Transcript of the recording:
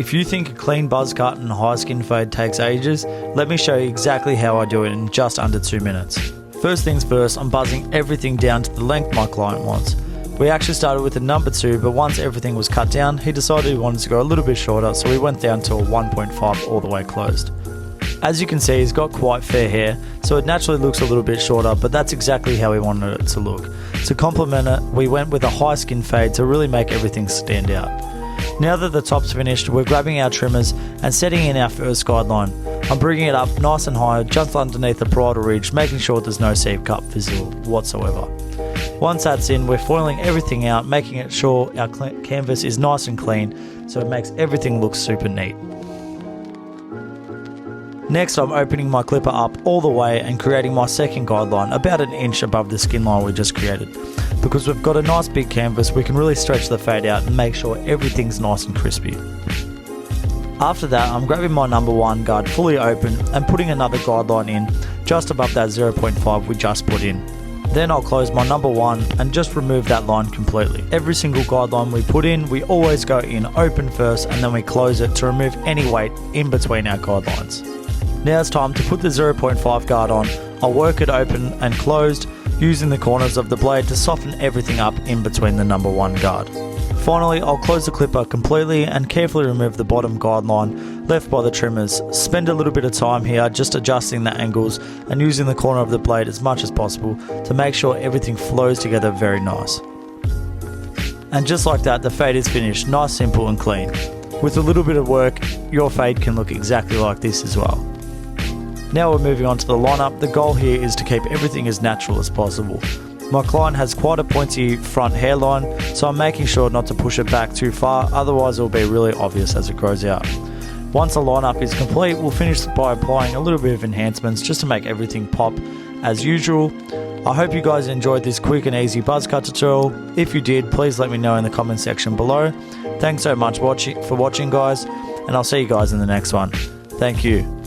If you think a clean buzz cut and high skin fade takes ages, let me show you exactly how I do it in just under 2 minutes. First things first, I'm buzzing everything down to the length my client wants. We actually started with a number 2, but once everything was cut down, he decided he wanted to go a little bit shorter, so we went down to a 1.5 all the way closed. As you can see, he's got quite fair hair, so it naturally looks a little bit shorter, but that's exactly how we wanted it to look. To complement it, we went with a high skin fade to really make everything stand out. Now that the top's finished, we're grabbing our trimmers and setting in our first guideline. I'm bringing it up nice and high, just underneath the parietal ridge, making sure there's no seep cut visible whatsoever. Once that's in, we're foiling everything out, making sure our canvas is nice and clean, so it makes everything look super neat. Next, I'm opening my clipper up all the way and creating my second guideline about an inch above the skin line we just created. Because we've got a nice big canvas, we can really stretch the fade out and make sure everything's nice and crispy. After that, I'm grabbing my number 1 guard fully open and putting another guideline in just above that 0.5 we just put in. Then I'll close my number 1 and just remove that line completely. Every single guideline we put in, we always go in open first and then we close it to remove any weight in between our guidelines. Now it's time to put the 0.5 guard on. I'll work it open and closed, using the corners of the blade to soften everything up in between the number 1 guard. Finally, I'll close the clipper completely and carefully remove the bottom guideline left by the trimmers. Spend a little bit of time here just adjusting the angles and using the corner of the blade as much as possible to make sure everything flows together very nice. And just like that, the fade is finished, nice, simple and clean. With a little bit of work, your fade can look exactly like this as well. Now we're moving on to the lineup. The goal here is to keep everything as natural as possible. My client has quite a pointy front hairline, so I'm making sure not to push it back too far, otherwise it will be really obvious as it grows out. Once the lineup is complete, we'll finish by applying a little bit of enhancements just to make everything pop as usual. I hope you guys enjoyed this quick and easy buzz cut tutorial. If you did, please let me know in the comment section below. Thanks so much for watching guys, and I'll see you guys in the next one. Thank you.